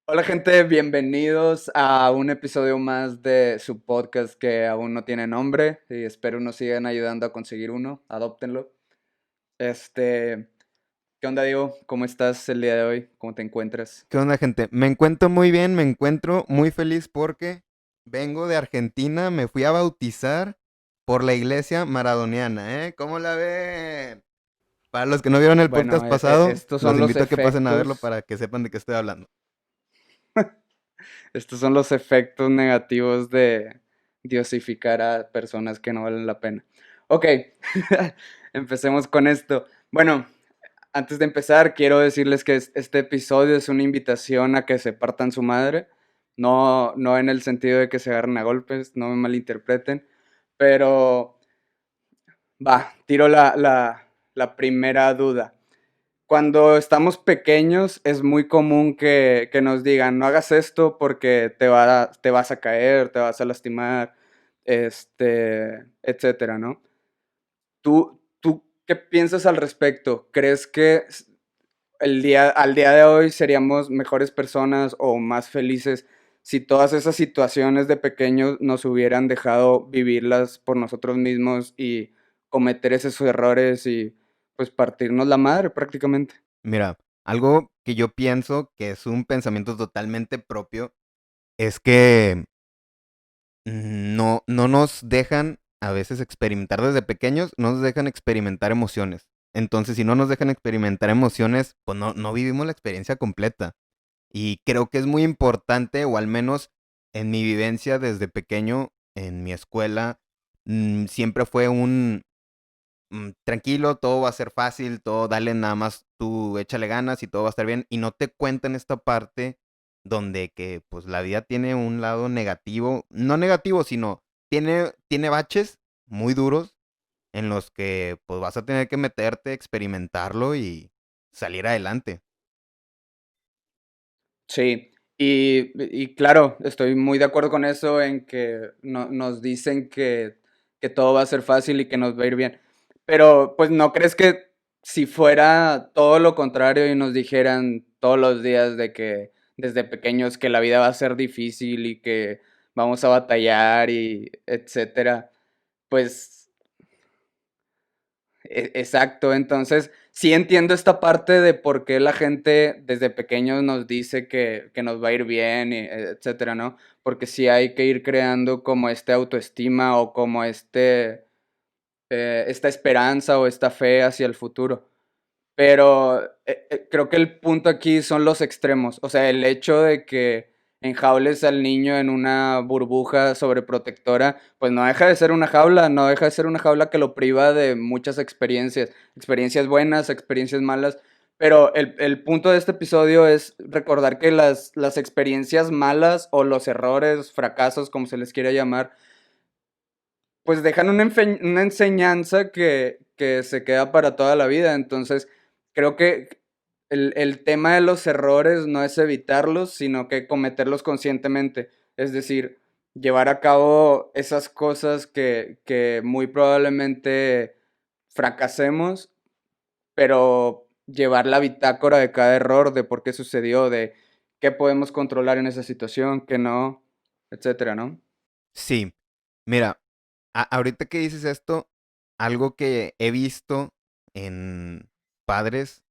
Hola gente, bienvenidos a un episodio más de su podcast que aún no tiene nombre y espero nos sigan ayudando a conseguir uno, adóptenlo. Este, ¿Qué onda, Diego? ¿Cómo estás el día de hoy? ¿Cómo te encuentras? ¿Qué onda, gente? Me encuentro muy bien, me encuentro muy feliz porque vengo de Argentina, me fui a bautizar por la iglesia maradoniana, ¿eh? ¿Cómo la ven? Para los que no vieron el Bueno, podcast pasado, estos los son los invito a que pasen a verlo efectos, para que sepan de qué estoy hablando. estos son los efectos negativos de diosificar a personas que no valen la pena. Ok, empecemos con esto. Bueno, antes de empezar, quiero decirles que este episodio es una invitación a que se partan su madre. No en el sentido de que se agarren a golpes, no me malinterpreten. Pero tiro la primera duda. Cuando estamos pequeños es muy común que nos digan, no hagas esto porque te vas a caer, te vas a lastimar, etcétera, ¿no? ¿Tú qué piensas al respecto? ¿Crees que al día de hoy seríamos mejores personas o más felices si todas esas situaciones de pequeños nos hubieran dejado vivirlas por nosotros mismos y cometer esos errores y pues partirnos la madre prácticamente? Mira, algo que yo pienso que es un pensamiento totalmente propio es que no nos dejan a veces experimentar desde pequeños, no nos dejan experimentar emociones. Entonces, si no nos dejan experimentar emociones, pues no vivimos la experiencia completa. Y creo que es muy importante, o al menos en mi vivencia desde pequeño, en mi escuela, siempre fue tranquilo, todo va a ser fácil, todo dale nada más tú échale ganas y todo va a estar bien. Y no te cuentan esta parte donde que pues la vida tiene un lado negativo, no negativo, sino tiene baches muy duros en los que pues vas a tener que meterte, experimentarlo y salir adelante. Sí, y claro, estoy muy de acuerdo con eso en que nos dicen que todo va a ser fácil y que nos va a ir bien. Pero, pues, ¿no crees que si fuera todo lo contrario y nos dijeran todos los días de que desde pequeños que la vida va a ser difícil y que vamos a batallar y etcétera, pues exacto, entonces sí entiendo esta parte de por qué la gente desde pequeños nos dice que nos va a ir bien, y etcétera, ¿no? Porque sí hay que ir creando como este autoestima o como esta esperanza o esta fe hacia el futuro. Pero creo que el punto aquí son los extremos. O sea, el hecho de que enjaules al niño en una burbuja sobreprotectora, pues no deja de ser una jaula, no deja de ser una jaula que lo priva de muchas experiencias, experiencias buenas, experiencias malas. Pero el punto de este episodio es recordar que las experiencias malas o los errores, fracasos, como se les quiera llamar, pues dejan una enseñanza que se queda para toda la vida. Entonces, creo que el tema de los errores no es evitarlos, sino que cometerlos conscientemente. Es decir, llevar a cabo esas cosas que muy probablemente fracasemos, pero llevar la bitácora de cada error, de por qué sucedió, de qué podemos controlar en esa situación, qué no, etcétera, ¿no? Sí, mira, ahorita que dices esto, algo que he visto en padres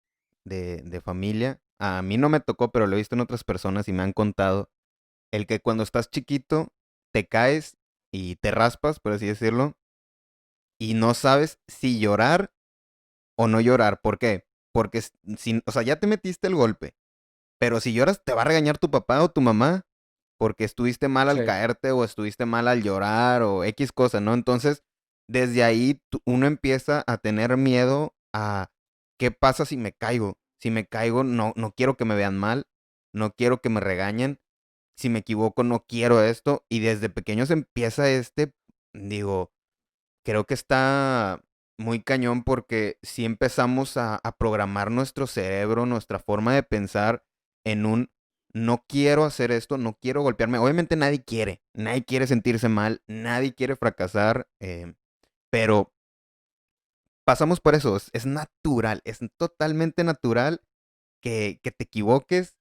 de familia, a mí no me tocó, pero lo he visto en otras personas y me han contado, el que cuando estás chiquito te caes y te raspas, por así decirlo, y no sabes si llorar o no llorar. ¿Por qué? Porque si, o sea, ya te metiste el golpe, pero si lloras te va a regañar tu papá o tu mamá porque estuviste mal al Sí. caerte o estuviste mal al llorar o X cosa, ¿no? Entonces, desde ahí uno empieza a tener miedo a qué pasa si me caigo. Si me caigo, no quiero que me vean mal, no quiero que me regañen. Si me equivoco, no quiero esto. Y desde pequeños empieza digo, creo que está muy cañón porque si empezamos a programar nuestro cerebro, nuestra forma de pensar en un no quiero hacer esto, no quiero golpearme. Obviamente nadie quiere sentirse mal, nadie quiere fracasar, pero pasamos por eso, es natural, es totalmente natural que te equivoques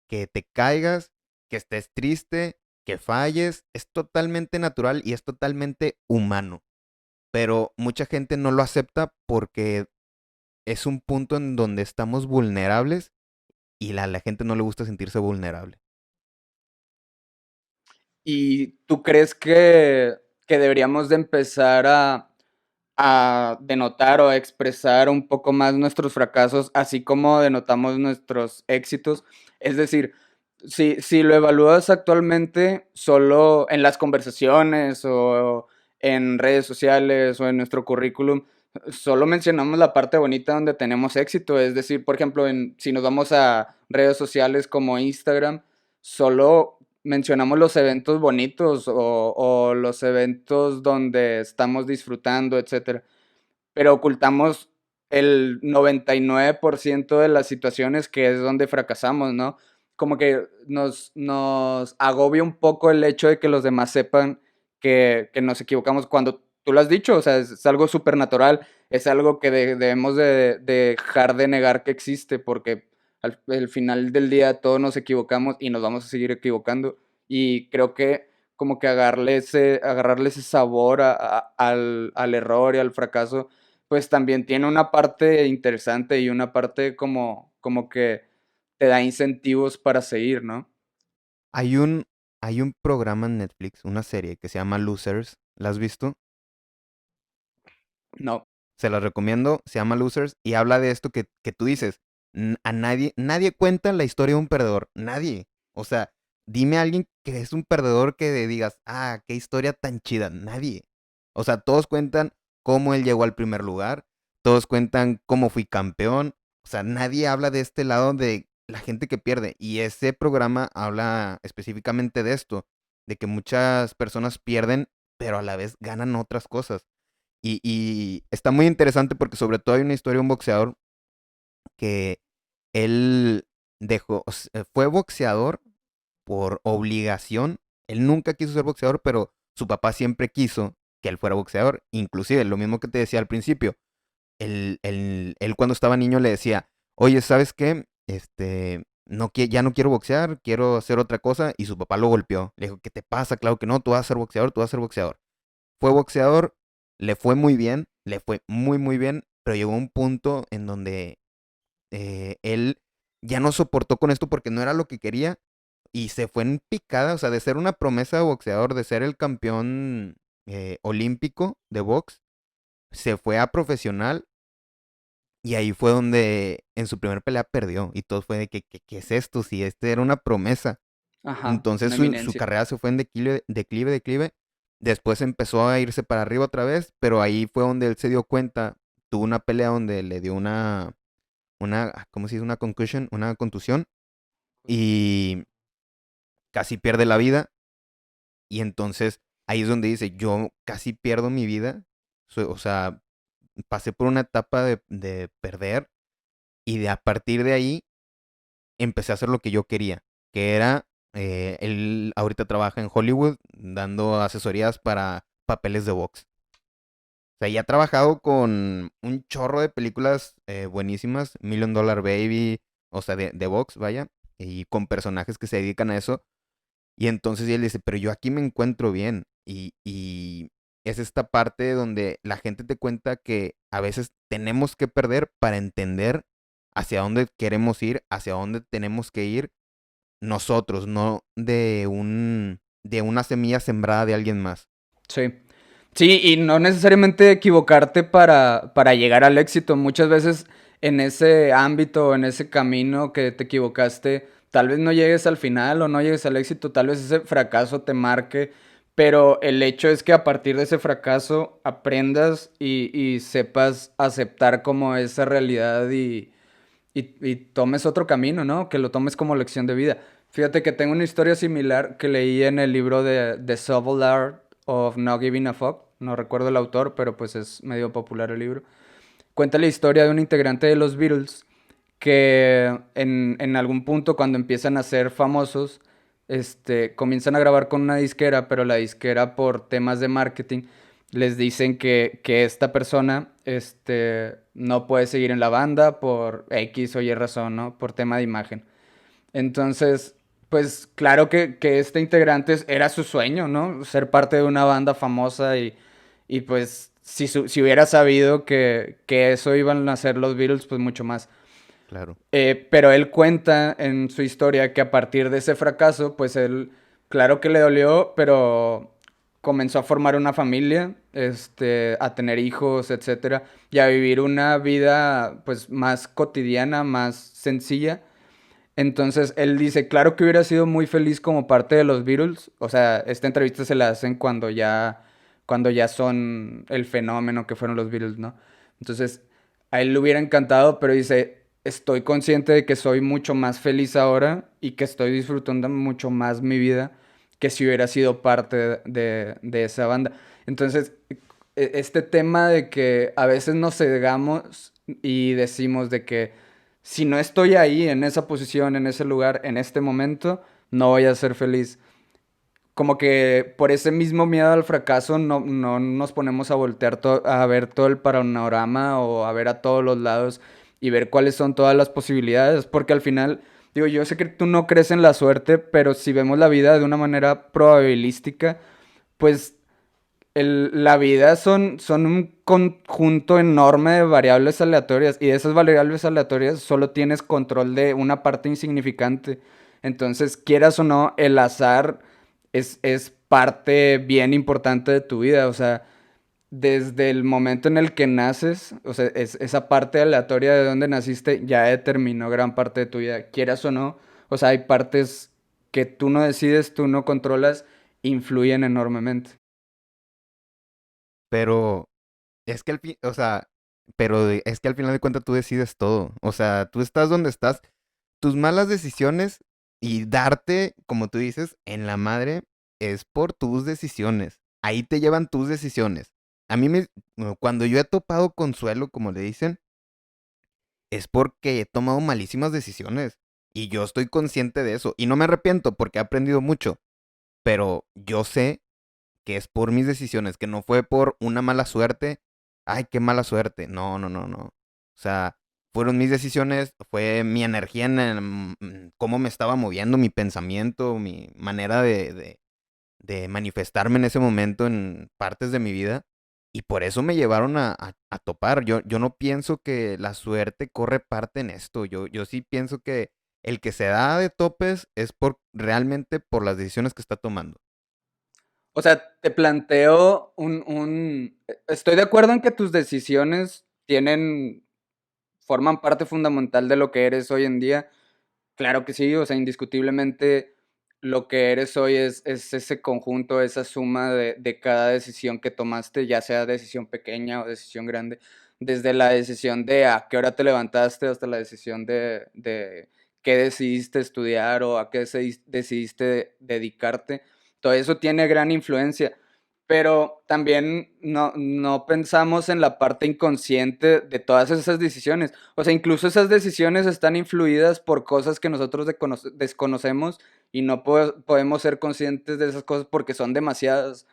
que te caigas, que estés triste, que falles, es totalmente natural y es totalmente humano. Pero mucha gente no lo acepta porque es un punto en donde estamos vulnerables y a la gente no le gusta sentirse vulnerable. ¿Y tú crees que deberíamos de empezar a denotar o a expresar un poco más nuestros fracasos, así como denotamos nuestros éxitos? Es decir, si lo evalúas actualmente solo en las conversaciones o en redes sociales o en nuestro currículum, solo mencionamos la parte bonita donde tenemos éxito. Es decir, por ejemplo, si nos vamos a redes sociales como Instagram, solo mencionamos los eventos bonitos o los eventos donde estamos disfrutando, etcétera, pero ocultamos el 99% de las situaciones que es donde fracasamos, ¿no? Como que nos agobia un poco el hecho de que los demás sepan que nos equivocamos cuando tú lo has dicho, o sea, es algo súper natural, es algo que debemos de dejar de negar que existe, porque al final del día todos nos equivocamos y nos vamos a seguir equivocando. Y creo que como que agarrarle ese sabor al error y al fracaso pues también tiene una parte interesante y una parte como que te da incentivos para seguir, ¿no? Hay un, hay un programa en Netflix, una serie que se llama Losers. ¿La has visto? No. Se la recomiendo, se llama Losers y habla de esto que tú dices. A nadie cuenta la historia de un perdedor. Nadie. O sea, dime a alguien que es un perdedor que digas, ah, qué historia tan chida. Nadie. O sea, todos cuentan cómo él llegó al primer lugar. Todos cuentan cómo fui campeón. O sea, nadie habla de este lado de la gente que pierde. Y ese programa habla específicamente de esto, de que muchas personas pierden, pero a la vez ganan otras cosas. Y está muy interesante porque sobre todo hay una historia de un boxeador que él fue boxeador por obligación. Él nunca quiso ser boxeador, pero su papá siempre quiso que él fuera boxeador. Inclusive, lo mismo que te decía al principio, él cuando estaba niño le decía, oye, ¿sabes qué? Ya no quiero boxear, quiero hacer otra cosa. Y su papá lo golpeó. Le dijo, ¿qué te pasa? Claro que no, tú vas a ser boxeador, tú vas a ser boxeador. Fue boxeador, le fue muy bien, le fue muy, muy bien, pero llegó un punto en donde él ya no soportó con esto porque no era lo que quería y se fue en picada, o sea, de ser una promesa de boxeador, de ser el campeón olímpico de box, se fue a profesional y ahí fue donde en su primer pelea perdió y todo fue de que, ¿qué es esto? Si este era una promesa. Ajá, Entonces una su eminencia. carrera se fue en declive, declive, declive. Después empezó a irse para arriba otra vez, pero ahí fue donde él se dio cuenta. Tuvo una pelea donde le dio ¿cómo se dice? Una concussion, una contusión. Y casi pierde la vida. Y entonces ahí es donde dice, yo casi pierdo mi vida. O sea, pasé por una etapa de perder. Y a partir de ahí empecé a hacer lo que yo quería, que era, él ahorita trabaja en Hollywood dando asesorías para papeles de box. O sea, ya ha trabajado con un chorro de películas buenísimas, Million Dollar Baby, o sea, de box, vaya, y con personajes que se dedican a eso. Y entonces él dice, pero yo aquí me encuentro bien. Y es esta parte donde la gente te cuenta que a veces tenemos que perder para entender hacia dónde queremos ir, hacia dónde tenemos que ir nosotros, no de una semilla sembrada de alguien más. Sí. Sí, y no necesariamente equivocarte para llegar al éxito. Muchas veces en ese ámbito, en ese camino que te equivocaste, tal vez no llegues al final o no llegues al éxito, tal vez ese fracaso te marque, pero el hecho es que a partir de ese fracaso aprendas y sepas aceptar como esa realidad y tomes otro camino, ¿no? Que lo tomes como lección de vida. Fíjate que tengo una historia similar que leí en el libro de The Subtle Art of Not Giving a Fuck. No recuerdo el autor, pero pues es medio popular el libro. Cuenta la historia de un integrante de los Beatles que en algún punto cuando empiezan a ser famosos, comienzan a grabar con una disquera, pero la disquera por temas de marketing les dicen que esta persona no puede seguir en la banda por X o Y razón, ¿no? Por tema de imagen. Entonces, pues claro que este integrante era su sueño, ¿no? Ser parte de una banda famosa y pues si hubiera sabido que eso iban a hacer los Beatles, pues mucho más. Claro. Pero él cuenta en su historia que a partir de ese fracaso, pues él, claro que le dolió, pero comenzó a formar una familia, a tener hijos, etcétera, y a vivir una vida, pues, más cotidiana, más sencilla. Entonces él dice, claro que hubiera sido muy feliz como parte de los Beatles. O sea, esta entrevista se la hacen cuando ya son el fenómeno que fueron los Beatles, ¿no? Entonces, a él le hubiera encantado, pero dice, estoy consciente de que soy mucho más feliz ahora y que estoy disfrutando mucho más mi vida que si hubiera sido parte de esa banda. Entonces, este tema de que a veces nos cegamos y decimos de que si no estoy ahí, en esa posición, en ese lugar, en este momento, no voy a ser feliz. Como que por ese mismo miedo al fracaso no nos ponemos a voltear a ver todo el panorama o a ver a todos los lados y ver cuáles son todas las posibilidades. Porque al final, digo, yo sé que tú no crees en la suerte, pero si vemos la vida de una manera probabilística, pues la vida son un conjunto enorme de variables aleatorias y de esas variables aleatorias solo tienes control de una parte insignificante. Entonces, quieras o no, el azar es parte bien importante de tu vida. O sea, desde el momento en el que naces, o sea, esa parte aleatoria de donde naciste ya determinó gran parte de tu vida, quieras o no. O sea, hay partes que tú no decides, tú no controlas, influyen enormemente. Pero es que al fin, o sea, es que al final de cuentas tú decides todo. O sea, tú estás donde estás. Tus malas decisiones y darte, como tú dices, en la madre es por tus decisiones. Ahí te llevan tus decisiones. A mí me, bueno, cuando yo he topado consuelo, como le dicen, es porque he tomado malísimas decisiones. Y yo estoy consciente de eso. Y no me arrepiento porque he aprendido mucho. Pero yo sé que es por mis decisiones, que no fue por una mala suerte. Ay, qué mala suerte. No, no, no, no. O sea, fueron mis decisiones, fue mi energía en cómo me estaba moviendo, mi pensamiento, mi manera de manifestarme en ese momento en partes de mi vida. Y por eso me llevaron a topar. Yo no pienso que la suerte corre parte en esto. Yo sí pienso que el que se da de topes es por realmente por las decisiones que está tomando. O sea, te planteo Estoy de acuerdo en que tus decisiones forman parte fundamental de lo que eres hoy en día. Claro que sí, o sea, indiscutiblemente lo que eres hoy es ese conjunto, esa suma de cada decisión que tomaste, ya sea decisión pequeña o decisión grande, desde la decisión de a qué hora te levantaste hasta la decisión de qué decidiste estudiar o a qué decidiste dedicarte. Todo eso tiene gran influencia, pero también no pensamos en la parte inconsciente de todas esas decisiones. O sea, incluso esas decisiones están influidas por cosas que nosotros desconocemos y no podemos ser conscientes de esas cosas porque son demasiadas.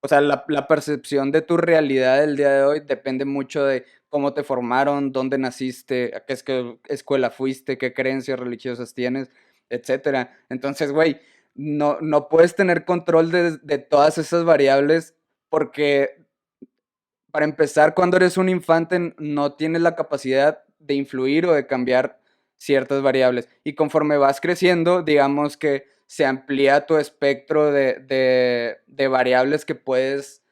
O sea, la percepción de tu realidad del día de hoy depende mucho de cómo te formaron, dónde naciste, a qué escuela fuiste, qué creencias religiosas tienes, etcétera. Entonces, güey, no puedes tener control de todas esas variables porque para empezar, cuando eres un infante no tienes la capacidad de influir o de cambiar ciertas variables. Y conforme vas creciendo, digamos que se amplía tu espectro de variables que puedes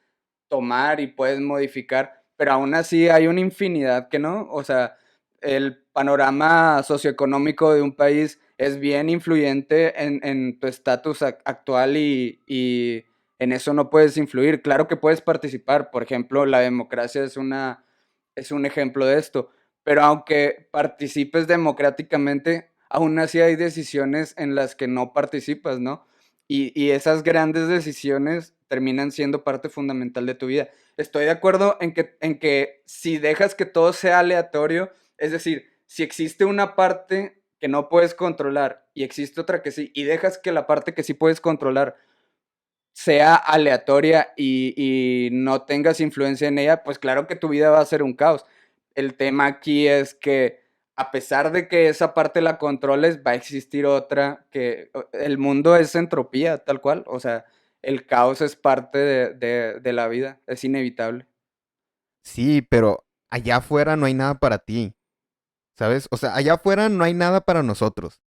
tomar y puedes modificar, pero aún así hay una infinidad que no. O sea, el panorama socioeconómico de un país es bien influyente en tu estatus actual y en eso no puedes influir. Claro que puedes participar, por ejemplo, la democracia es un ejemplo de esto, pero aunque participes democráticamente, aún así hay decisiones en las que no participas, ¿no? Y esas grandes decisiones terminan siendo parte fundamental de tu vida. Estoy de acuerdo en que si dejas que todo sea aleatorio, es decir, si existe una parte que no puedes controlar y existe otra que sí, y dejas que la parte que sí puedes controlar sea aleatoria y no tengas influencia en ella, pues claro que tu vida va a ser un caos. El tema aquí es que a pesar de que esa parte la controles, va a existir otra que el mundo es entropía, tal cual. O sea, el caos es parte de la vida, es inevitable. Sí, pero allá afuera no hay nada para ti, ¿sabes? O sea, allá afuera no hay nada para nosotros.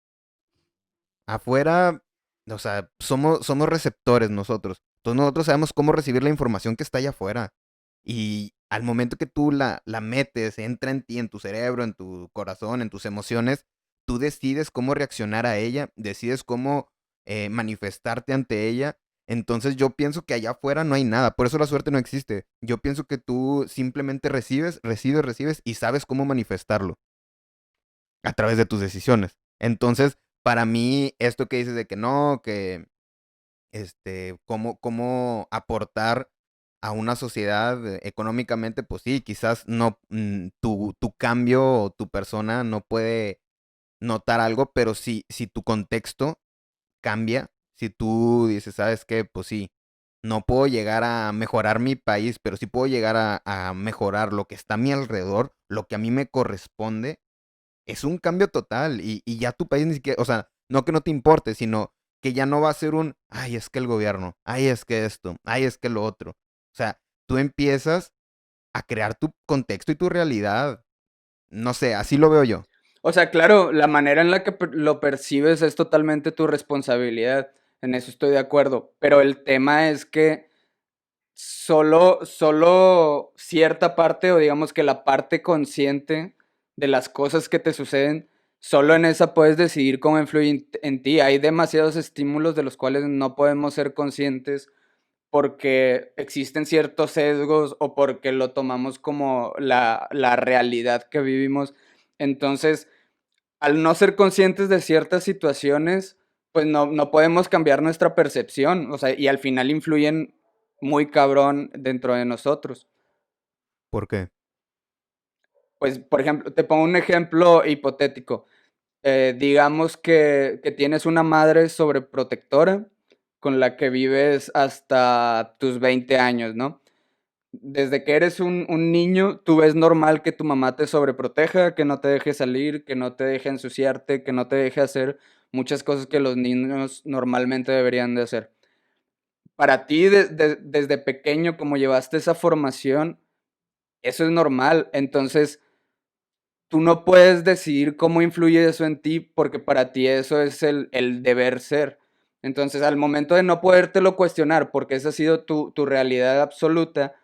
Afuera, o sea, somos receptores nosotros. Entonces nosotros sabemos cómo recibir la información que está allá afuera. Y al momento que tú la metes, entra en ti, en tu cerebro, en tu corazón, en tus emociones, tú decides cómo reaccionar a ella, decides cómo manifestarte ante ella. Entonces yo pienso que allá afuera no hay nada, por eso la suerte no existe. Yo pienso que tú simplemente recibes y sabes cómo manifestarlo a través de tus decisiones. Entonces, para mí, esto que dices de que no, que cómo aportar a una sociedad económicamente, pues sí, quizás no, tu cambio o tu persona no puede notar algo, pero si tu contexto cambia, si tú dices, ¿sabes qué? Pues sí, no puedo llegar a mejorar mi país, pero sí puedo llegar a mejorar lo que está a mi alrededor, lo que a mí me corresponde, es un cambio total y ya tu país ni siquiera, o sea, no que no te importe, sino que ya no va a ser un, ay, es que el gobierno, ay, es que esto, ay, es que lo otro. O sea, tú empiezas a crear tu contexto y tu realidad. No sé, así lo veo yo. O sea, claro, la manera en la que lo percibes es totalmente tu responsabilidad. En eso estoy de acuerdo. Pero el tema es que solo cierta parte, o digamos que la parte consciente de las cosas que te suceden, solo en esa puedes decidir cómo influye en ti. Hay demasiados estímulos de los cuales no podemos ser conscientes porque existen ciertos sesgos o porque lo tomamos como la realidad que vivimos. Entonces, al no ser conscientes de ciertas situaciones, pues no podemos cambiar nuestra percepción, o sea, y al final influyen muy cabrón dentro de nosotros. ¿Por qué? Pues, por ejemplo, te pongo un ejemplo hipotético. Digamos que tienes una madre sobreprotectora con la que vives hasta tus 20 años, ¿no? Desde que eres un niño, tú ves normal que tu mamá te sobreproteja, que no te deje salir, que no te deje ensuciarte, que no te deje hacer muchas cosas que los niños normalmente deberían de hacer. Para ti, desde pequeño, como llevaste esa formación, eso es normal. Entonces, tú no puedes decidir cómo influye eso en ti porque para ti eso es el deber ser. Entonces, al momento de no podértelo cuestionar porque esa ha sido tu realidad absoluta,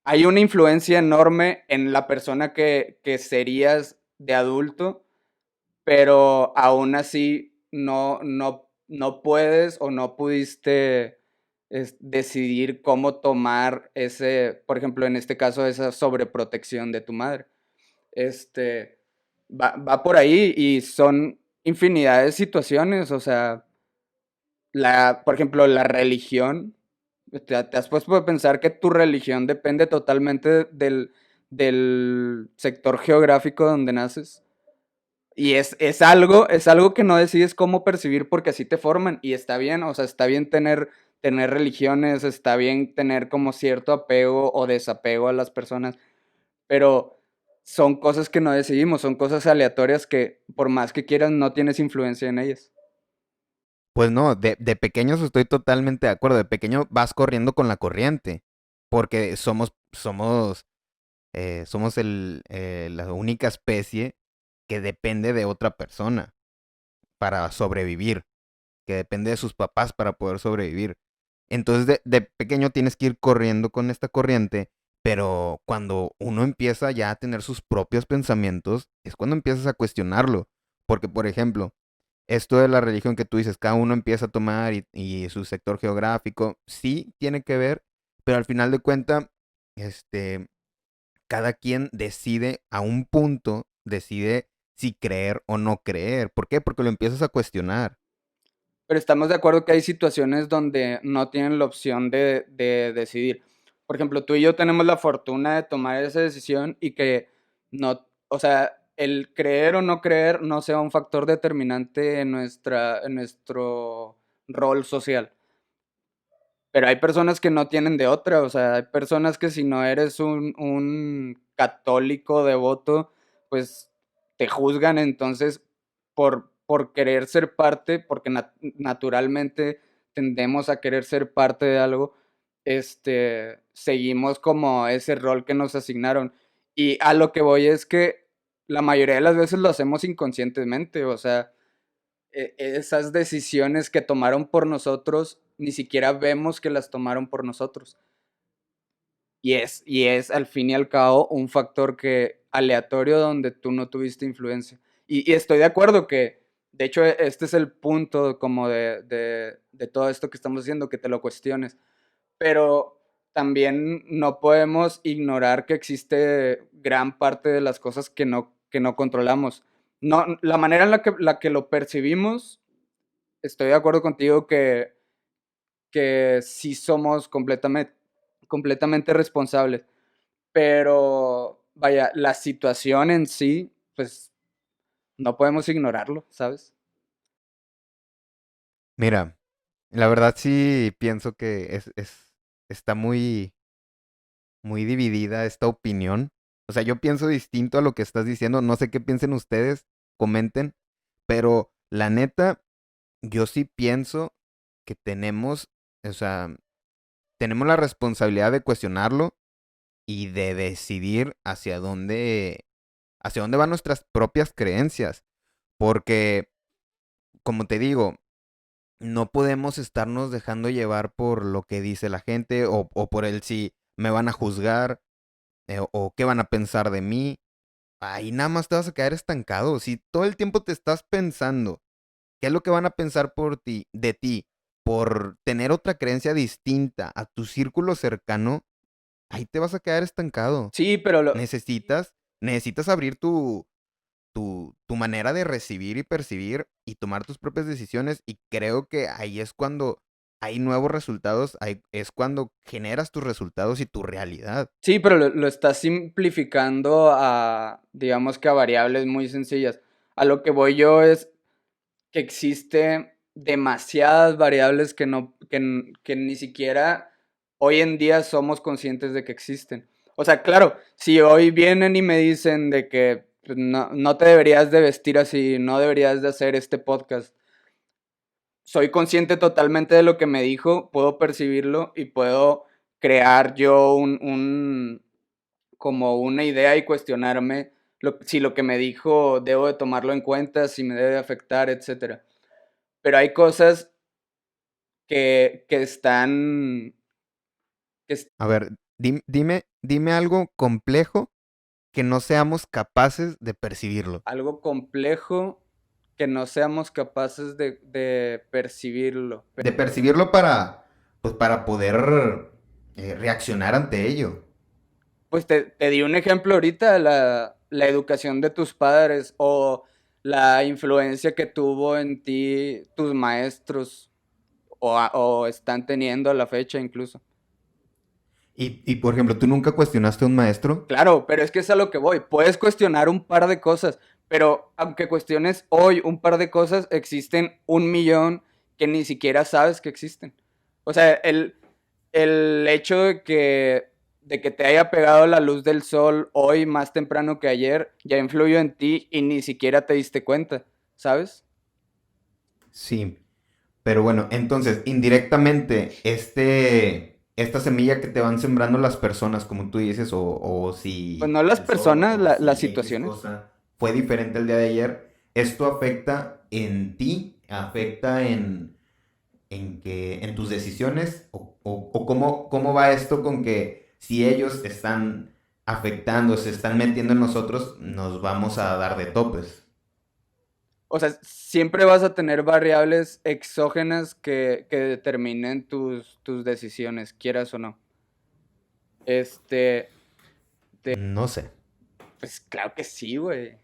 hay una influencia enorme en la persona que serías de adulto, pero aún así no puedes o no pudiste decidir cómo tomar ese, por ejemplo, en este caso, esa sobreprotección de tu madre. Este, va por ahí y son infinidad de situaciones, o sea, por ejemplo, la religión, te has puesto a pensar que tu religión depende totalmente del sector geográfico donde naces. Y es algo que no decides cómo percibir porque así te forman. Y está bien, o sea, está bien tener religiones, está bien tener como cierto apego o desapego a las personas, pero son cosas que no decidimos, son cosas aleatorias que por más que quieras no tienes influencia en ellas. Pues no, de pequeños estoy totalmente de acuerdo. De pequeño vas corriendo con la corriente, porque somos la única especie que depende de otra persona para sobrevivir, que depende de sus papás para poder sobrevivir. Entonces de pequeño tienes que ir corriendo con esta corriente, pero cuando uno empieza ya a tener sus propios pensamientos, es cuando empiezas a cuestionarlo. Porque, por ejemplo, esto de la religión que tú dices, cada uno empieza a tomar y su sector geográfico, sí tiene que ver, pero al final de cuentas, este, cada quien decide a un punto, decide si creer o no creer. ¿Por qué? Porque lo empiezas a cuestionar. Pero estamos de acuerdo que hay situaciones donde no tienen la opción de decidir. Por ejemplo, tú y yo tenemos la fortuna de tomar esa decisión y que no, o sea, el creer o no creer no sea un factor determinante en nuestro rol social. Pero hay personas que no tienen de otra, o sea, hay personas que si no eres un católico devoto, pues te juzgan, entonces por querer ser parte, porque naturalmente tendemos a querer ser parte de algo, seguimos como ese rol que nos asignaron. Y a lo que voy es que la mayoría de las veces lo hacemos inconscientemente, o sea, esas decisiones que tomaron por nosotros, ni siquiera vemos que las tomaron por nosotros. Y es al fin y al cabo un factor que aleatorio donde tú no tuviste influencia. Y estoy de acuerdo que, de hecho, este es el punto como de todo esto que estamos haciendo, que te lo cuestiones. Pero también no podemos ignorar que existe gran parte de las cosas que no controlamos. No, la manera en la que lo percibimos, estoy de acuerdo contigo que sí somos completamente responsables, pero vaya, la situación en sí, pues no podemos ignorarlo, ¿sabes? Mira, la verdad sí pienso que está muy, muy dividida esta opinión. O sea, yo pienso distinto a lo que estás diciendo. No sé qué piensen ustedes, comenten. Pero la neta, yo sí pienso que tenemos, o sea, tenemos la responsabilidad de cuestionarlo y de decidir hacia dónde van nuestras propias creencias. Porque, como te digo, no podemos estarnos dejando llevar por lo que dice la gente o por el si me van a juzgar o qué van a pensar de mí. Ahí nada más te vas a quedar estancado. Si todo el tiempo te estás pensando qué es lo que van a pensar por ti, de ti, por tener otra creencia distinta a tu círculo cercano, ahí te vas a quedar estancado. Sí, pero Necesitas abrir tu manera de recibir y percibir y tomar tus propias decisiones. Y creo que ahí es cuando hay nuevos resultados, ahí es cuando generas tus resultados y tu realidad. sí, pero lo estás simplificando a, digamos que a variables muy sencillas. A lo que voy yo es que existe demasiadas variables que ni siquiera hoy en día somos conscientes de que existen. O sea, claro, si hoy vienen y me dicen de que pues, no te deberías de vestir así, no deberías de hacer este podcast, soy consciente totalmente de lo que me dijo, puedo percibirlo y puedo crear yo como una idea y cuestionarme si lo que me dijo debo de tomarlo en cuenta, si me debe afectar, etcétera. Pero hay cosas que están, que es A ver, dime algo complejo que no seamos capaces de percibirlo. algo complejo que no seamos capaces de percibirlo. De percibirlo pues para poder reaccionar ante ello. Pues te di un ejemplo ahorita, la educación de tus padres o la influencia que tuvo en ti tus maestros o están teniendo a la fecha incluso. Por ejemplo, ¿tú nunca cuestionaste a un maestro? Claro, pero es que es a lo que voy. Puedes cuestionar un par de cosas, pero aunque cuestiones hoy un par de cosas, existen 1 millón que ni siquiera sabes que existen. O sea, el hecho de que te haya pegado la luz del sol hoy más temprano que ayer ya influyó en ti y ni siquiera te diste cuenta, ¿sabes? Sí, pero bueno, entonces, indirectamente, esta semilla que te van sembrando las personas, como tú dices, o Pues si no las el sol, personas, o las si X situaciones. cosa fue diferente el día de ayer, esto afecta en ti, afecta en tus decisiones, o cómo va esto con que si ellos están afectando, se están metiendo en nosotros, nos vamos a dar de topes. O sea, siempre vas a tener variables exógenas que determinen tus decisiones, quieras o no. Este, No sé. pues claro que sí, güey.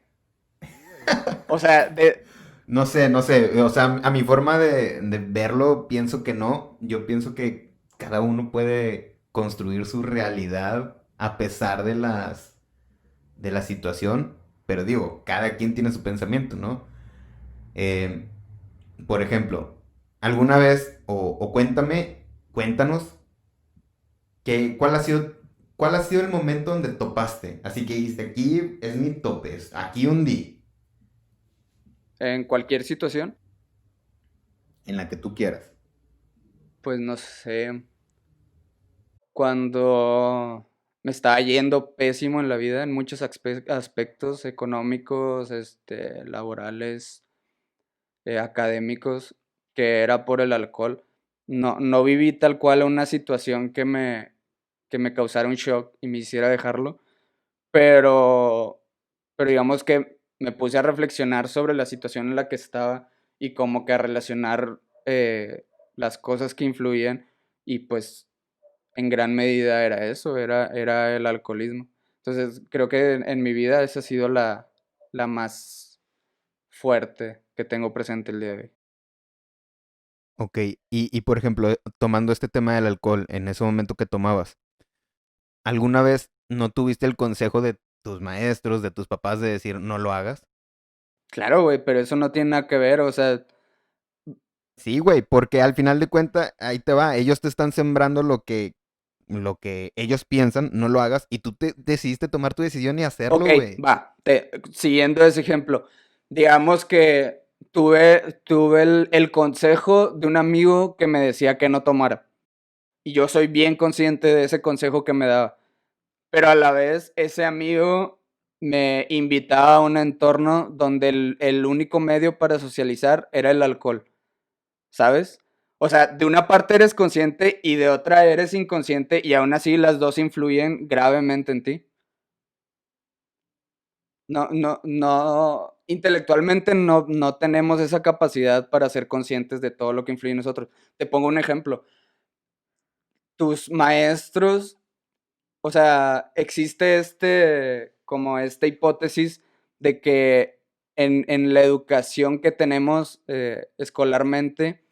O sea, No sé. O sea, a mi forma de verlo, pienso que no. Yo pienso que cada uno puede construir su realidad a pesar de la situación. Pero digo, cada quien tiene su pensamiento, ¿no? Eh, por ejemplo, alguna vez, o cuéntanos, que, cuál ha sido el momento donde topaste. Así que dijiste, aquí es mi tope, aquí hundí. En cualquier situación, En la que tú quieras. pues no sé, cuando me estaba yendo pésimo en la vida en muchos aspectos económicos, laborales, académicos, que era por el alcohol. No viví tal cual una situación que me causara un shock y me hiciera dejarlo, pero, pero digamos que me puse a reflexionar sobre la situación en la que estaba y como que a relacionar las cosas que influían y pues en gran medida era eso, era el alcoholismo. Entonces creo que en mi vida esa ha sido la más fuerte que tengo presente el día de hoy. Ok, y por ejemplo, tomando este tema del alcohol, en ese momento que tomabas, ¿alguna vez no tuviste el consejo de tus maestros, de tus papás de decir no lo hagas? Claro, güey, pero eso no tiene nada que ver, o sea, Sí, güey, porque al final de cuentas, ahí te va, ellos te están sembrando lo que ellos piensan, no lo hagas, y tú te decidiste tomar tu decisión y ok, hacerlo, güey. va, siguiendo ese ejemplo, digamos que tuve el consejo de un amigo que me decía que no tomara, y yo soy bien consciente de ese consejo que me daba, pero a la vez ese amigo me invitaba a un entorno donde el único medio para socializar era el alcohol, ¿sabes? O sea, de una parte eres consciente y de otra eres inconsciente y aún así las dos influyen gravemente en ti. Intelectualmente no tenemos esa capacidad para ser conscientes de todo lo que influye en nosotros. Te pongo un ejemplo. Tus maestros, o sea, existe como esta hipótesis de que en la educación que tenemos escolarmente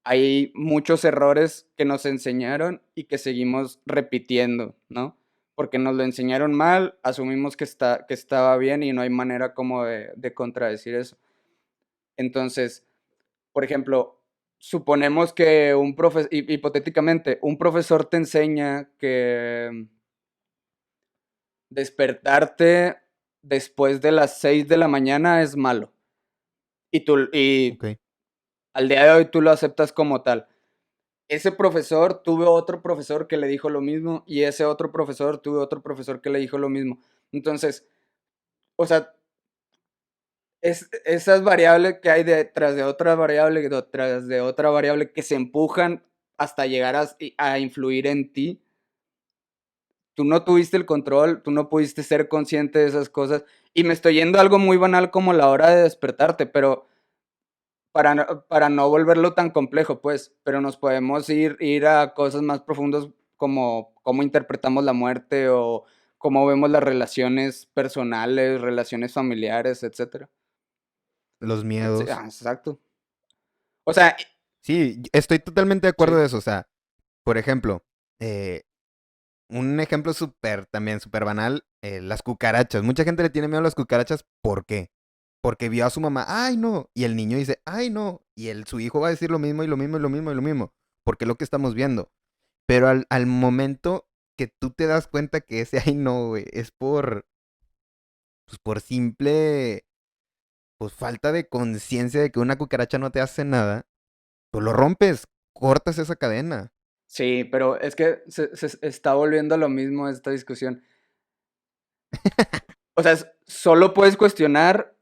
hay muchos errores que nos enseñaron y que seguimos repitiendo, ¿no? Porque nos lo enseñaron mal, asumimos que estaba bien y no hay manera como de contradecir eso. Entonces, por ejemplo, suponemos que hipotéticamente, un profesor te enseña que despertarte después de las 6 de la mañana es malo. Y Ok. al día de hoy tú lo aceptas como tal. Ese profesor tuve otro profesor que le dijo lo mismo y ese otro profesor tuve otro profesor que le dijo lo mismo. Entonces, o sea, esas variables que hay detrás de otra variable, detrás de otra variable que se empujan hasta llegar a influir en ti. Tú no tuviste el control, tú no pudiste ser consciente de esas cosas. Y me estoy yendo a algo muy banal como la hora de despertarte, pero para no volverlo tan complejo, pues, pero nos podemos ir a cosas más profundas como cómo interpretamos la muerte o cómo vemos las relaciones personales, relaciones familiares, etcétera. Los miedos. Exacto. O sea, Sí, estoy totalmente de acuerdo sí, de eso. O sea, por ejemplo, eh, un ejemplo también súper banal, las cucarachas. Mucha gente le tiene miedo a las cucarachas. ¿Por qué? Porque vio a su mamá, ay no, y el niño dice, ay no, y su hijo va a decir lo mismo y lo mismo y lo mismo y lo mismo, porque es lo que estamos viendo. Pero al momento que tú te das cuenta que ese ay no, güey, es pues por simple, pues falta de conciencia de que una cucaracha no te hace nada, pues lo rompes, cortas esa cadena. sí, pero es que se está volviendo a lo mismo esta discusión. O sea, solo puedes cuestionar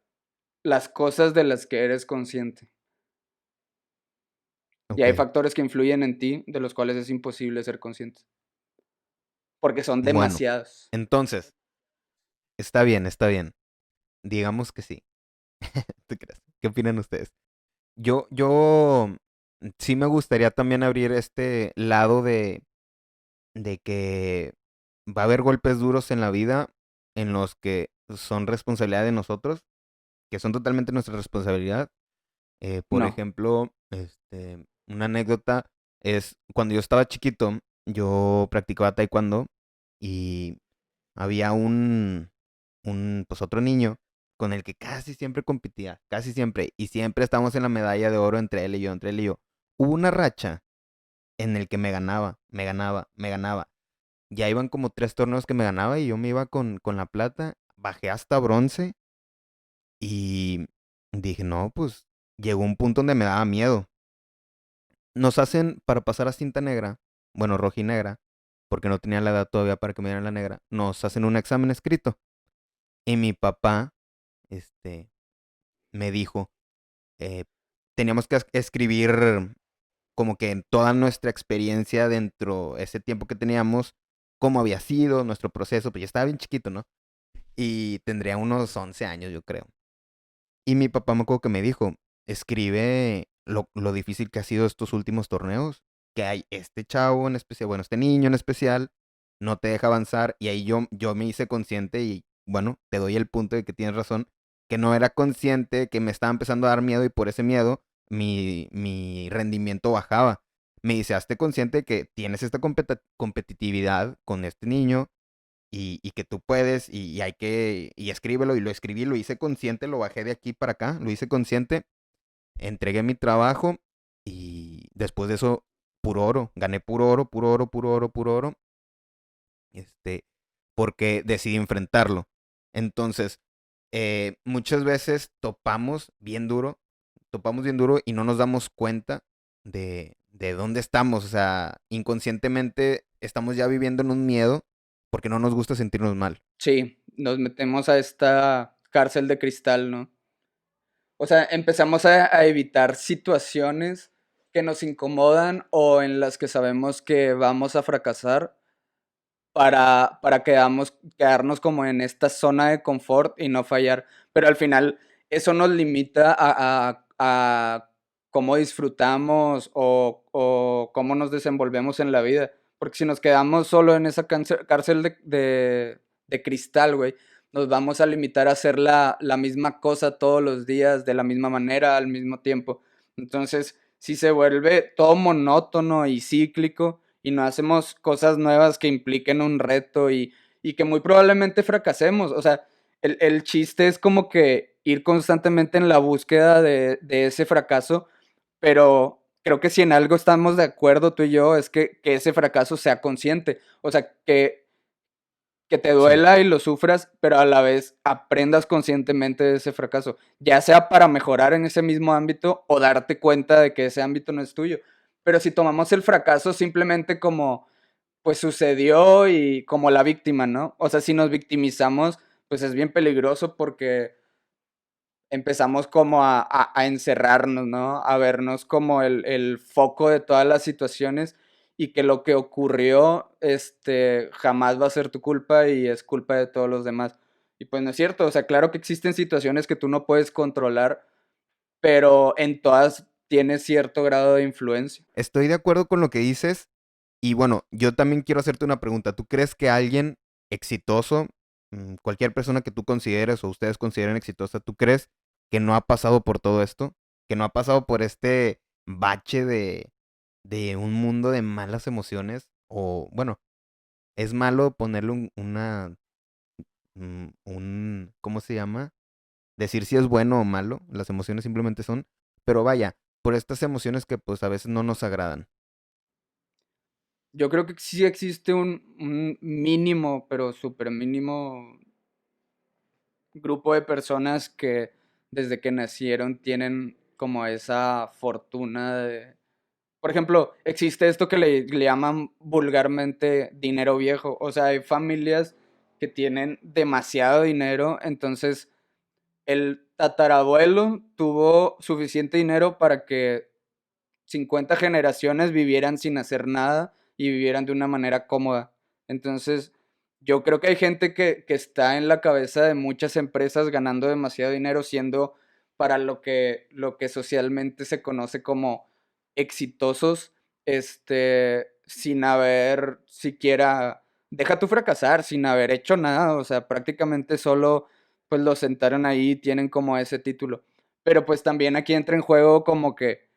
las cosas de las que eres consciente. Y Ok, hay factores que influyen en ti de los cuales es imposible ser consciente. Porque son bueno, demasiados. entonces, está bien, está bien. Digamos que sí. ¿Tú crees? ¿Qué opinan ustedes? Yo sí me gustaría también abrir este lado de que va a haber golpes duros en la vida en los que son responsabilidad de nosotros, que son totalmente nuestra responsabilidad. Por No. ejemplo, una anécdota es cuando yo estaba chiquito, yo practicaba taekwondo y había pues otro niño con el que casi siempre competía, casi siempre, y siempre estábamos en la medalla de oro entre él y yo, entre él y yo. Hubo una racha en el que me ganaba, me ganaba, me ganaba. Ya iban como 3 torneos que me ganaba y yo me iba con la plata, bajé hasta bronce y dije, no, pues llegó un punto donde me daba miedo. Nos hacen, para pasar a cinta negra, bueno, rojinegra, porque no tenía la edad todavía para que me dieran la negra, nos hacen un examen escrito. Y mi papá, este, me dijo, eh, teníamos que escribir como que en toda nuestra experiencia dentro ese tiempo que teníamos, cómo había sido nuestro proceso, pues ya estaba bien chiquito, ¿no? Y tendría unos 11 años, yo creo. Y mi papá me acuerdo que me dijo, escribe lo difícil que ha sido estos últimos torneos, que hay este chavo en especial, bueno, este niño en especial, no te deja avanzar y ahí yo me hice consciente y bueno, te doy el punto de que tienes razón, que no era consciente, que me estaba empezando a dar miedo y por ese miedo mi rendimiento bajaba. Me dice, hazte consciente de que tienes esta competitividad con este niño y que tú puedes y hay que, y escríbelo y lo escribí, lo hice consciente, lo bajé de aquí para acá, lo hice consciente, entregué mi trabajo y después de eso, puro oro, gané puro oro, puro oro, puro oro, puro oro, este, porque decidí enfrentarlo. Entonces, muchas veces topamos bien duro y no nos damos cuenta de dónde estamos. O sea, inconscientemente estamos ya viviendo en un miedo porque no nos gusta sentirnos mal. Sí, nos metemos a esta cárcel de cristal, ¿no? O sea, empezamos a evitar situaciones que nos incomodan o en las que sabemos que vamos a fracasar para quedarnos como en esta zona de confort y no fallar. Pero al final eso nos limita a cómo disfrutamos o cómo nos desenvolvemos en la vida. Porque si nos quedamos solo en esa cárcel de cristal, güey, nos vamos a limitar a hacer la misma cosa todos los días, de la misma manera, al mismo tiempo. Entonces, si se vuelve todo monótono y cíclico, y no hacemos cosas nuevas que impliquen un reto y que muy probablemente fracasemos. O sea, el chiste es como que ir constantemente en la búsqueda de ese fracaso, pero creo que si en algo estamos de acuerdo tú y yo es que ese fracaso sea consciente. O sea, que te Sí. duela y lo sufras, pero a la vez aprendas conscientemente de ese fracaso, ya sea para mejorar en ese mismo ámbito o darte cuenta de que ese ámbito no es tuyo. Pero si tomamos el fracaso simplemente como, pues sucedió y como la víctima, ¿no? O sea, si nos victimizamos, pues es bien peligroso porque empezamos como a encerrarnos, ¿no? A vernos como el foco de todas las situaciones y que lo que ocurrió, jamás va a ser tu culpa y es culpa de todos los demás. Y pues no es cierto, o sea, claro que existen situaciones que tú no puedes controlar, pero en todas tienes cierto grado de influencia. Estoy de acuerdo con lo que dices y bueno, yo también quiero hacerte una pregunta. ¿Tú crees que alguien exitoso, cualquier persona que tú consideres o ustedes consideren exitosa, tú crees que no ha pasado por todo esto? ¿Que no ha pasado por este bache de un mundo de malas emociones? O bueno, es malo ponerle ¿cómo se llama? Decir si es bueno o malo, las emociones simplemente son, pero vaya, por estas emociones que pues a veces no nos agradan. Yo creo que sí existe un mínimo, pero súper mínimo grupo de personas que desde que nacieron tienen como esa fortuna de... Por ejemplo, existe esto que le llaman vulgarmente dinero viejo. O sea, hay familias que tienen demasiado dinero, entonces el tatarabuelo tuvo suficiente dinero para que 50 generaciones vivieran sin hacer nada y vivieran de una manera cómoda. Entonces, yo creo que hay gente que está en la cabeza de muchas empresas ganando demasiado dinero, siendo para lo que socialmente se conoce como exitosos, sin haber siquiera, deja tú fracasar, sin haber hecho nada, o sea, prácticamente solo pues lo sentaron ahí y tienen como ese título. Pero pues también aquí entra en juego como que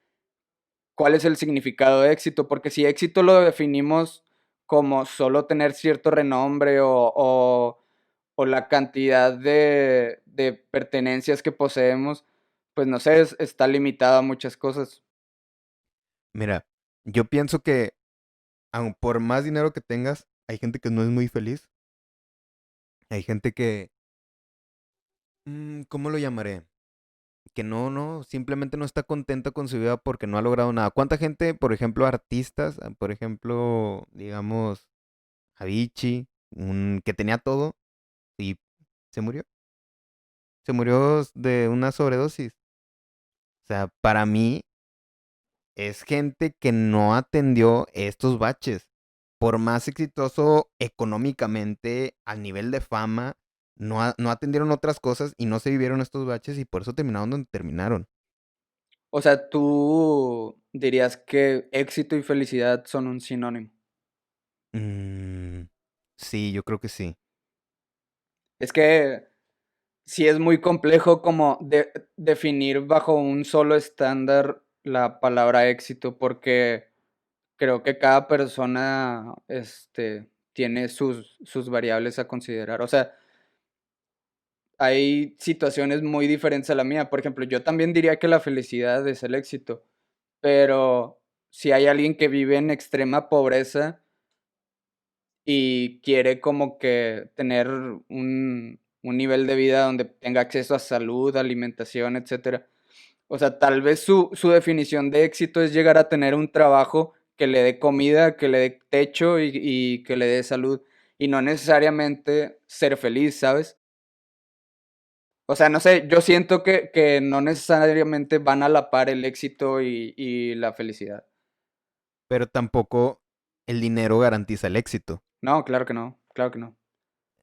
cuál es el significado de éxito, porque si éxito lo definimos como solo tener cierto renombre o la cantidad de pertenencias que poseemos, pues no sé, está limitado a muchas cosas. Mira, yo pienso que aun por más dinero que tengas, hay gente que no es muy feliz. Hay gente que, ¿cómo lo llamaré? que no, simplemente no está contenta con su vida porque no ha logrado nada. ¿Cuánta gente, por ejemplo, artistas, por ejemplo, digamos, Avicii, que tenía todo y se murió? Se murió de una sobredosis. O sea, para mí es gente que no atendió estos baches. Por más exitoso económicamente, al nivel de fama, no atendieron otras cosas y no se vivieron estos baches y por eso terminaron donde terminaron. O sea, tú dirías que éxito y felicidad son un sinónimo. Mm, sí, yo creo que sí. Es que sí es muy complejo como definir bajo un solo estándar la palabra éxito, porque creo que cada persona tiene sus variables a considerar. O sea, hay situaciones muy diferentes a la mía. Por ejemplo, yo también diría que la felicidad es el éxito, pero si hay alguien que vive en extrema pobreza y quiere como que tener un nivel de vida donde tenga acceso a salud, alimentación, etcétera. O sea, tal vez su definición de éxito es llegar a tener un trabajo que le dé comida, que le dé techo y que le dé salud, y no necesariamente ser feliz, ¿sabes? O sea, no sé, yo siento que no necesariamente van a la par el éxito y la felicidad. Pero tampoco el dinero garantiza el éxito. No, claro que no, claro que no.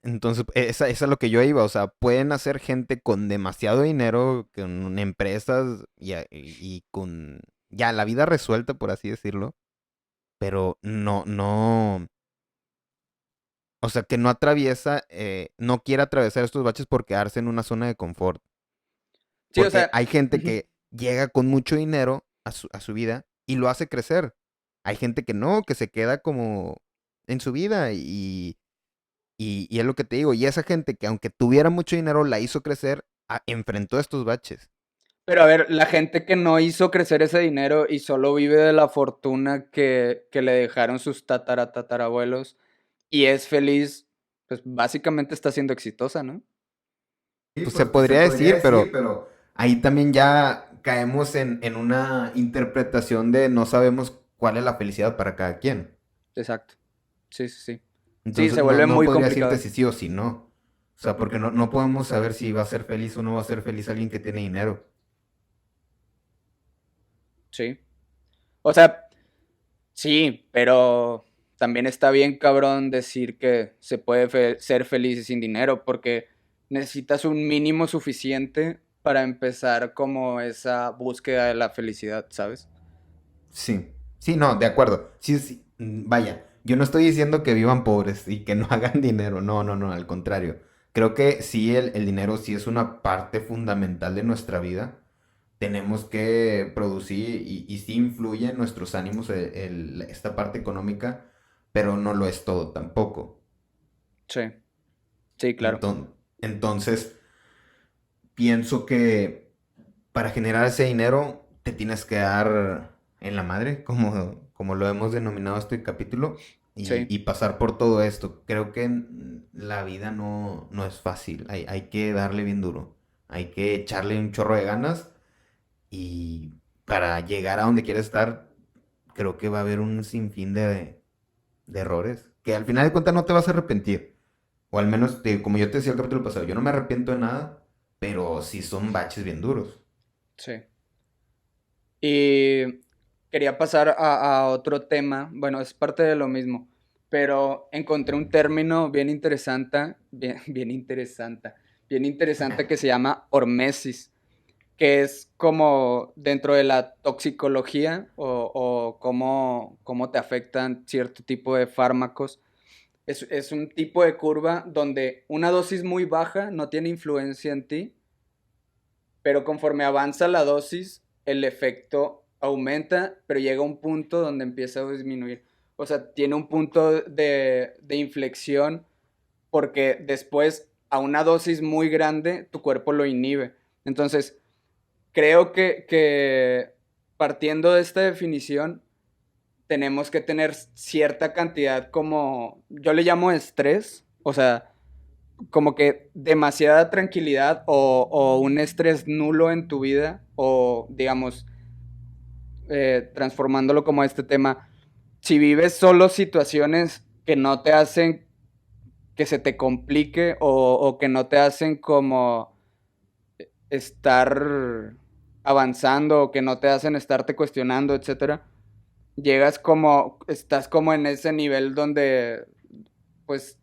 Entonces, esa es a lo que yo iba. O sea, pueden hacer gente con demasiado dinero, con empresas y con ya la vida resuelta, por así decirlo. Pero no. O sea, que no atraviesa, no quiere atravesar estos baches por quedarse en una zona de confort. Sí, o Porque sea, hay gente ujú. que llega con mucho dinero a su vida y lo hace crecer. Hay gente que no, que se queda como en su vida y es lo que te digo. Y esa gente que aunque tuviera mucho dinero la hizo crecer, enfrentó estos baches. Pero a ver, la gente que no hizo crecer ese dinero y solo vive de la fortuna que le dejaron sus tatarabuelos y es feliz, pues básicamente está siendo exitosa, ¿no? Pues se podría decir, pero ahí también ya caemos en una interpretación de no sabemos cuál es la felicidad para cada quien. Exacto. Sí, sí, sí. Sí, Entonces se no, vuelve no muy podría decirte complicado. si sí o si no. O sea, porque no podemos saber si va a ser feliz o no va a ser feliz alguien que tiene dinero. Sí. O sea, sí, pero también está bien cabrón decir que se puede ser feliz sin dinero porque necesitas un mínimo suficiente para empezar como esa búsqueda de la felicidad, ¿sabes? Sí, sí, no, de acuerdo. Sí, sí, vaya, yo no estoy diciendo que vivan pobres y que no hagan dinero, no, al contrario. Creo que sí, el dinero sí es una parte fundamental de nuestra vida. Tenemos que producir y sí influye en nuestros ánimos esta parte económica, pero no lo es todo tampoco. Sí, sí, claro. Entonces, pienso que para generar ese dinero te tienes que dar en la madre, como lo hemos denominado este capítulo, y, Sí, y pasar por todo esto. Creo que la vida no es fácil, hay que darle bien duro, hay que echarle un chorro de ganas y para llegar a donde quieres estar, creo que va a haber un sinfín de errores que al final de cuentas no te vas a arrepentir. O al menos, como yo te decía el capítulo pasado, yo no me arrepiento de nada, pero sí son baches bien duros. sí. Y quería pasar a otro tema, bueno, es parte de lo mismo, pero encontré un término bien interesante, bien interesante que se llama hormesis, que es como dentro de la toxicología o cómo te afectan cierto tipo de fármacos. Es un tipo de curva donde una dosis muy baja no tiene influencia en ti, pero conforme avanza la dosis, el efecto aumenta, pero llega a un punto donde empieza a disminuir. O sea, tiene un punto de inflexión porque después a una dosis muy grande tu cuerpo lo inhibe. Entonces, creo que partiendo de esta definición, tenemos que tener cierta cantidad como, yo le llamo estrés, o sea, como que demasiada tranquilidad o un estrés nulo en tu vida, o digamos, transformándolo como este tema, si vives solo situaciones que no te hacen que se te complique o que no te hacen como estar avanzando o que no te hacen estarte cuestionando, etcétera, llegas como, estás como en ese nivel donde, pues,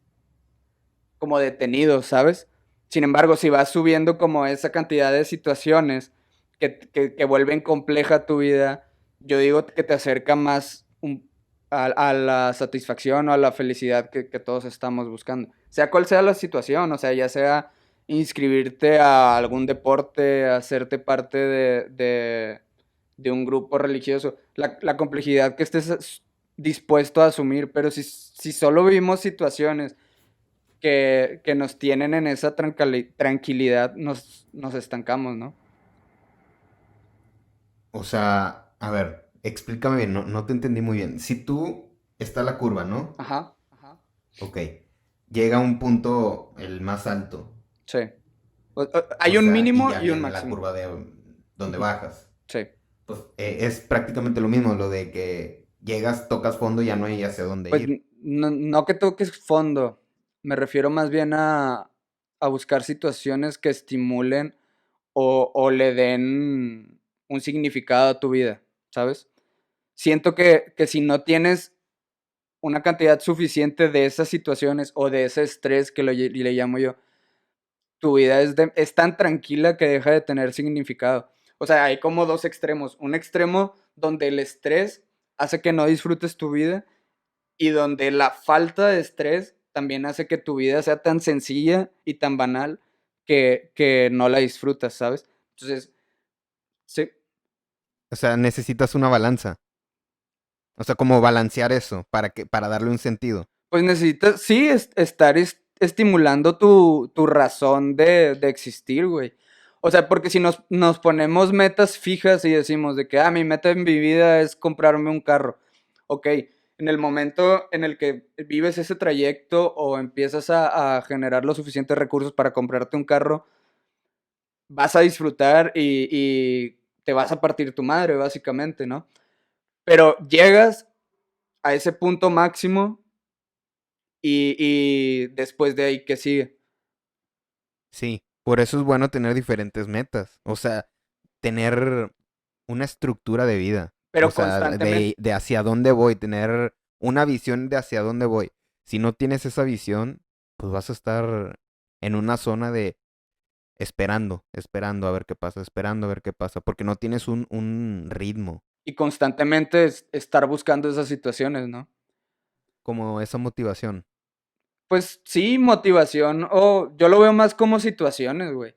como detenido, ¿sabes? Sin embargo, si vas subiendo como esa cantidad de situaciones que vuelven compleja tu vida, yo digo que te acerca más a la satisfacción o a la felicidad que todos estamos buscando. Sea cual sea la situación, o sea, ya sea inscribirte a algún deporte, hacerte parte de un grupo religioso, la complejidad que estés dispuesto a asumir, pero si solo vivimos situaciones que nos tienen en esa tranquilidad, nos estancamos, ¿no? O sea, a ver, explícame bien, no te entendí muy bien. Si tú está la curva, ¿no? Ajá, ajá. Ok. Llega un punto el más alto. Sí. O Hay un sea, y mínimo ya y un viene la máximo. curva de donde Ujú. bajas. Sí. Pues es prácticamente lo mismo, lo de que llegas, tocas fondo y ya no hay hacia dónde Pues ir. no que toques fondo, me refiero más bien a buscar situaciones que estimulen o le den un significado a tu vida, ¿sabes? Siento que si no tienes una cantidad suficiente de esas situaciones o de ese estrés que le llamo yo, tu vida es tan tranquila que deja de tener significado. O sea, hay como dos extremos. Un extremo donde el estrés hace que no disfrutes tu vida y donde la falta de estrés también hace que tu vida sea tan sencilla y tan banal que no la disfrutas, ¿sabes? Entonces, sí, O sea, necesitas una balanza. O sea, como balancear eso para darle un sentido. pues necesitas, sí, estar estimulando tu razón de existir, güey. O sea, porque si nos ponemos metas fijas y decimos de que, mi meta en mi vida es comprarme un carro. Ok, en el momento en el que vives ese trayecto o empiezas a generar los suficientes recursos para comprarte un carro, vas a disfrutar y te vas a partir tu madre, básicamente, ¿no? Pero llegas a ese punto máximo y después de ahí, ¿qué sigue? Sí, por eso es bueno tener diferentes metas. O sea, tener una estructura de vida. O Pero sea, constantemente. de hacia dónde voy, tener una visión de hacia dónde voy. Si no tienes esa visión, pues vas a estar en una zona de esperando a ver qué pasa, esperando a ver qué pasa, porque no tienes un ritmo, Y constantemente estar buscando esas situaciones, ¿no? como esa motivación. Pues sí, motivación, o yo lo veo más como situaciones, güey.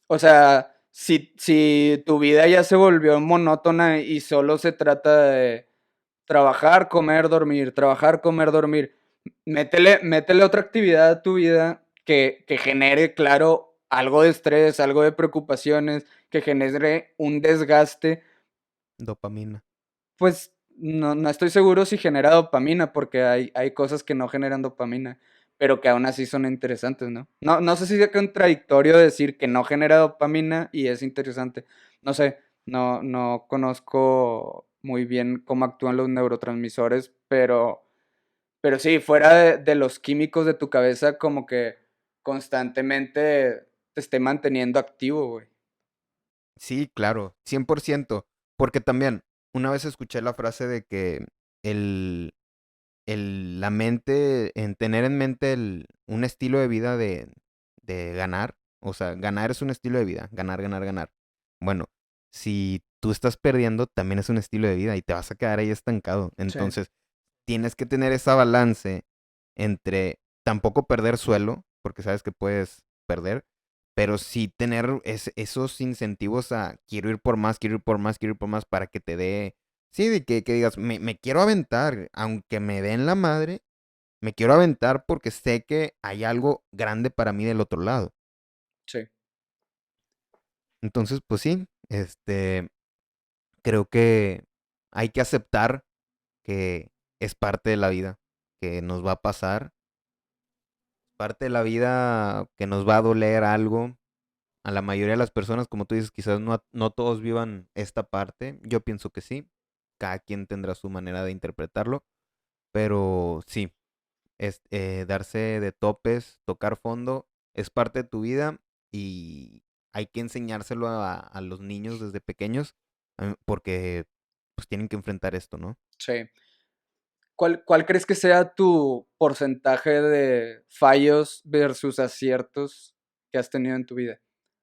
O sea, si tu vida ya se volvió monótona y solo se trata de trabajar, comer, dormir, métele otra actividad a tu vida que genere, claro, algo de estrés, algo de preocupaciones, que genere un desgaste. Dopamina. Pues no estoy seguro si genera dopamina, porque hay cosas que no generan dopamina, pero que aún así son interesantes, ¿no? No sé si es contradictorio decir que no genera dopamina y es interesante. No sé, no conozco muy bien cómo actúan los neurotransmisores, pero sí, fuera de los químicos de tu cabeza, como que constantemente te esté manteniendo activo, güey. Sí, claro, 100%. Porque también, una vez escuché la frase de que el, la mente, en tener en mente un estilo de vida de ganar, o sea, ganar es un estilo de vida, ganar, ganar, ganar. Bueno, si tú estás perdiendo, también es un estilo de vida y te vas a quedar ahí estancado. Sí. Entonces, tienes que tener esa balance entre tampoco perder suelo, porque sabes que puedes perder, pero sí tener esos incentivos a quiero ir por más, quiero ir por más, quiero ir por más para que te dé, sí, de que digas, me quiero aventar, aunque me den la madre, me quiero aventar porque sé que hay algo grande para mí del otro lado. Sí. Entonces, pues sí, creo que hay que aceptar que es parte de la vida, que nos va a pasar parte de la vida que nos va a doler algo. A la mayoría de las personas, como tú dices, quizás no todos vivan esta parte. Yo pienso que sí. Cada quien tendrá su manera de interpretarlo. Pero sí, darse de topes, tocar fondo, es parte de tu vida y hay que enseñárselo a los niños desde pequeños porque pues tienen que enfrentar esto, ¿no? Sí. ¿Cuál crees que sea tu porcentaje de fallos versus aciertos que has tenido en tu vida?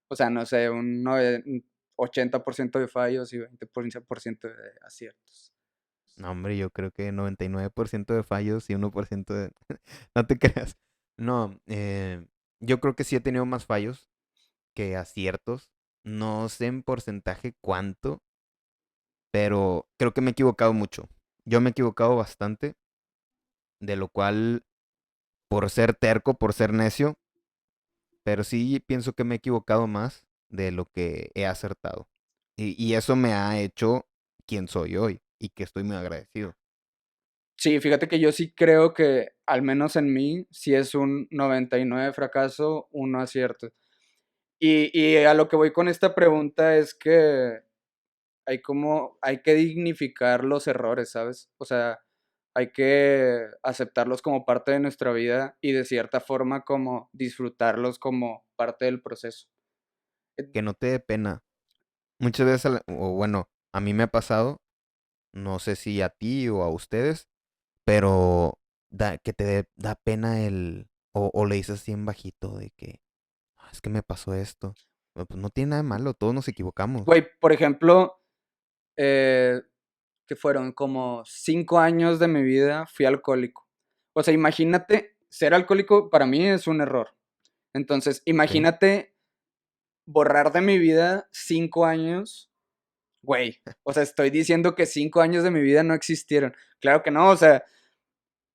O sea, no sé, un 80% de fallos y 20% de aciertos. No, hombre, yo creo que 99% de fallos y 1% de... No te creas. No, yo creo que sí he tenido más fallos que aciertos. No sé en porcentaje cuánto, pero creo que me he equivocado mucho. Yo me he equivocado bastante, de lo cual, por ser terco, por ser necio, pero sí pienso que me he equivocado más de lo que he acertado. Y eso me ha hecho quien soy hoy y que estoy muy agradecido. Sí, fíjate que yo sí creo que, al menos en mí, sí es un 99 fracaso, uno acierto. Y a lo que voy con esta pregunta es que hay que dignificar los errores, ¿sabes? O sea, hay que aceptarlos como parte de nuestra vida y de cierta forma como disfrutarlos como parte del proceso. Que no te dé pena. Muchas veces, o bueno, a mí me ha pasado, no sé si a ti o a ustedes, pero que da pena o le dices así en bajito de que, "Ah, es que me pasó esto. Pues no tiene nada de malo, todos nos equivocamos. Güey, por ejemplo, eh, que fueron como 5 años de mi vida fui alcohólico. O sea, imagínate, ser alcohólico para mí es un error. Entonces, ¿Ok? imagínate borrar de mi vida 5 años. Güey, o sea, estoy diciendo que 5 años de mi vida no existieron. Claro que no, o sea,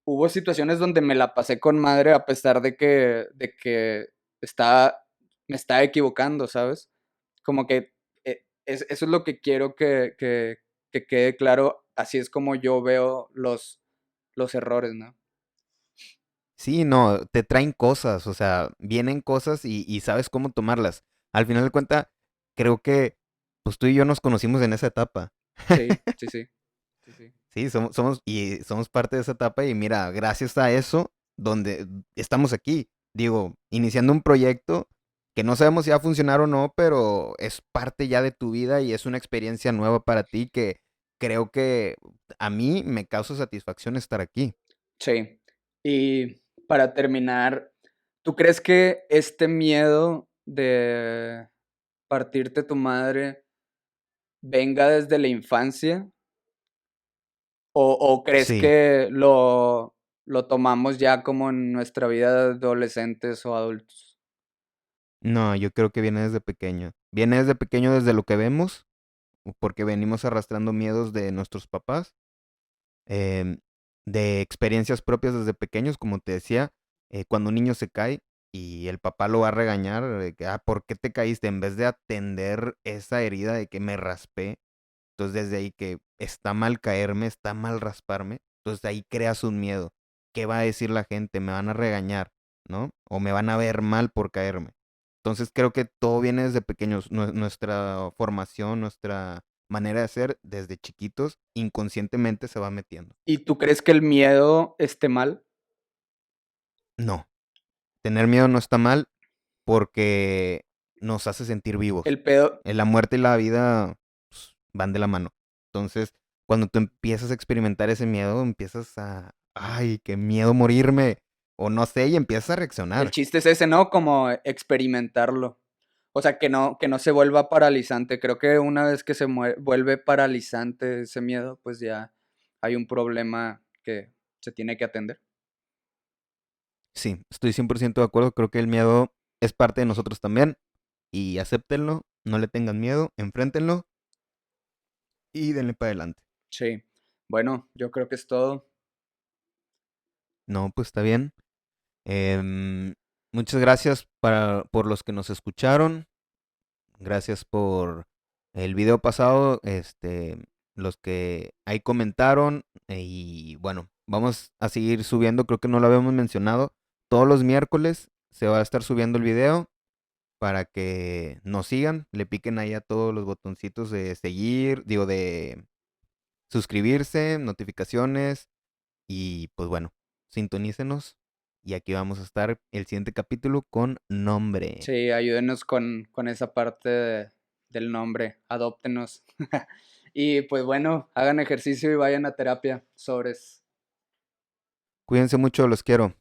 hubo situaciones donde me la pasé con madre a pesar de que estaba, me estaba equivocando, ¿sabes? Como que eso es lo que quiero que quede claro. Así es como yo veo los errores, ¿no? Sí, no, te traen cosas, o sea, vienen cosas y sabes cómo tomarlas. Al final de cuentas, creo que pues tú y yo nos conocimos en esa etapa. Sí, sí, sí, sí, sí. Sí, somos parte de esa etapa y mira, gracias a eso, donde estamos aquí, digo, iniciando un proyecto que no sabemos si va a funcionar o no, pero es parte ya de tu vida y es una experiencia nueva para ti que creo que a mí me causa satisfacción estar aquí. Sí. Y para terminar, ¿tú crees que este miedo de partirte tu madre venga desde la infancia? ¿O crees Sí, que lo tomamos ya como en nuestra vida de adolescentes o adultos? no, yo creo que viene desde pequeño. Viene desde pequeño desde lo que vemos, porque venimos arrastrando miedos de nuestros papás, em, de experiencias propias desde pequeños, como te decía, cuando un niño se cae y el papá lo va a regañar, de que, ¿por qué te caíste? En vez de atender esa herida de que me raspé, entonces desde ahí que está mal caerme, está mal rasparme, entonces ahí creas un miedo. ¿Qué va a decir la gente? ¿Me van a regañar? ¿No? O me van a ver mal por caerme. Entonces creo que todo viene desde pequeños. Nuestra formación, nuestra manera de ser desde chiquitos, inconscientemente se va metiendo. ¿Y tú crees que el miedo esté mal? No, tener miedo no está mal porque nos hace sentir vivos. El pedo, La muerte y la vida pues, van de la mano. Entonces, cuando tú empiezas a experimentar ese miedo, empiezas ay, qué miedo morirme, o no sé, y empiezas a el reaccionar. chiste es ese, ¿no? Como experimentarlo. O sea, que no se vuelva paralizante. Creo que una vez que se vuelve paralizante ese miedo, pues ya hay un problema que se tiene que atender. Sí, estoy 100% de acuerdo, creo que el miedo es parte de nosotros también, y acéptenlo, no le tengan miedo, enfréntenlo y denle para adelante. Sí. Bueno, yo creo que es todo. No, pues está bien. Em, Muchas gracias por los que nos escucharon. Gracias por el video pasado, los que ahí comentaron. Y bueno, vamos a seguir subiendo. Creo que no lo habíamos mencionado, Todos los miércoles se va a estar subiendo el video para que nos sigan, le piquen ahí a todos los botoncitos de seguir, digo, de suscribirse, notificaciones y pues bueno, sintonícenos y aquí vamos a estar el siguiente capítulo con nombre. Sí, ayúdenos con esa parte del nombre, adóptenos. Y pues bueno, hagan ejercicio y vayan a terapia. Sobres. Cuídense mucho, los quiero.